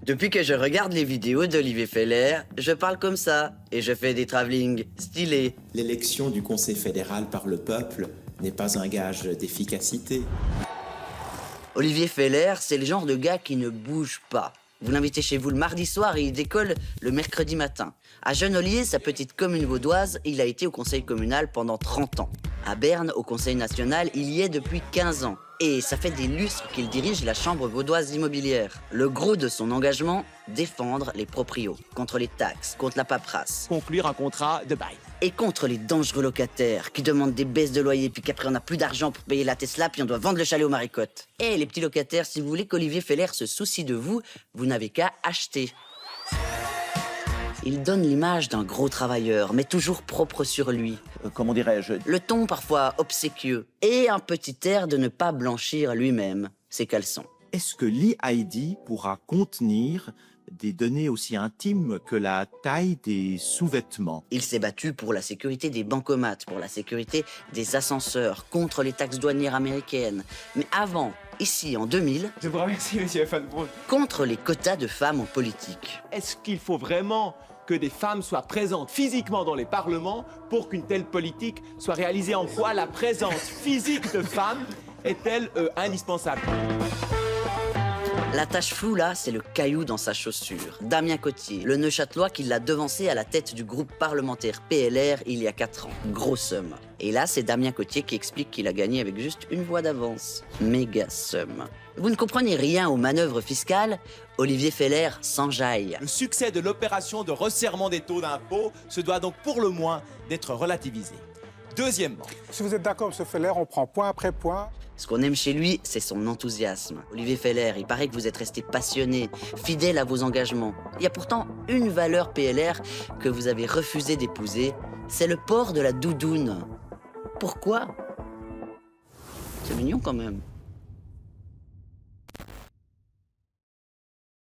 Depuis que je regarde les vidéos d'Olivier Feller, je parle comme ça et je fais des travelling stylés. L'élection du Conseil fédéral par le peuple n'est pas un gage d'efficacité. Olivier Feller, c'est le genre de gars qui ne bouge pas. Vous l'invitez chez vous le mardi soir et il décolle le mercredi matin. À Genolier, sa petite commune vaudoise, il a été au conseil communal pendant 30 ans. À Berne, au conseil national, il y est depuis 15 ans. Et ça fait des lustres qu'il dirige la chambre vaudoise immobilière. Le gros de son engagement, défendre les proprios, contre les taxes, contre la paperasse. Conclure un contrat de bail. Et contre les dangereux locataires qui demandent des baisses de loyer puis qu'après on n'a plus d'argent pour payer la Tesla puis on doit vendre le chalet aux maricottes. Et les petits locataires, si vous voulez qu'Olivier Feller se soucie de vous, vous n'avez qu'à acheter. Il donne l'image d'un gros travailleur, mais toujours propre sur lui. Comment dirais-je? Le ton parfois obséquieux et un petit air de ne pas blanchir lui-même ses caleçons. Est-ce que l'e-ID pourra contenir des données aussi intimes que la taille des sous-vêtements? Il s'est battu pour la sécurité des bancomates, pour la sécurité des ascenseurs, contre les taxes douanières américaines. Mais avant, ici en 2000, Je vous remercie, monsieur Fanbrook. contre les quotas de femmes en politique. Est-ce qu'il faut vraiment que des femmes soient présentes physiquement dans les parlements pour qu'une telle politique soit réalisée? En quoi la présence physique de femmes est-elle indispensable? La tache floue, là, c'est le caillou dans sa chaussure. Damien Cottier, le Neuchâtelois qui l'a devancé à la tête du groupe parlementaire PLR il y a 4 ans. Grosse somme. Et là, c'est Damien Cottier qui explique qu'il a gagné avec juste une voix d'avance. Méga somme. Vous ne comprenez rien aux manœuvres fiscales? Olivier Feller s'enjaille. Le succès de l'opération de resserrement des taux d'impôt se doit donc pour le moins d'être relativisé. Deuxièmement, Si vous êtes d'accord, M. Feller, on prend point après point. Ce qu'on aime chez lui, c'est son enthousiasme. Olivier Feller, il paraît que vous êtes resté passionné, fidèle à vos engagements. Il y a pourtant une valeur PLR que vous avez refusé d'épouser, c'est le port de la doudoune. Pourquoi? C'est mignon quand même.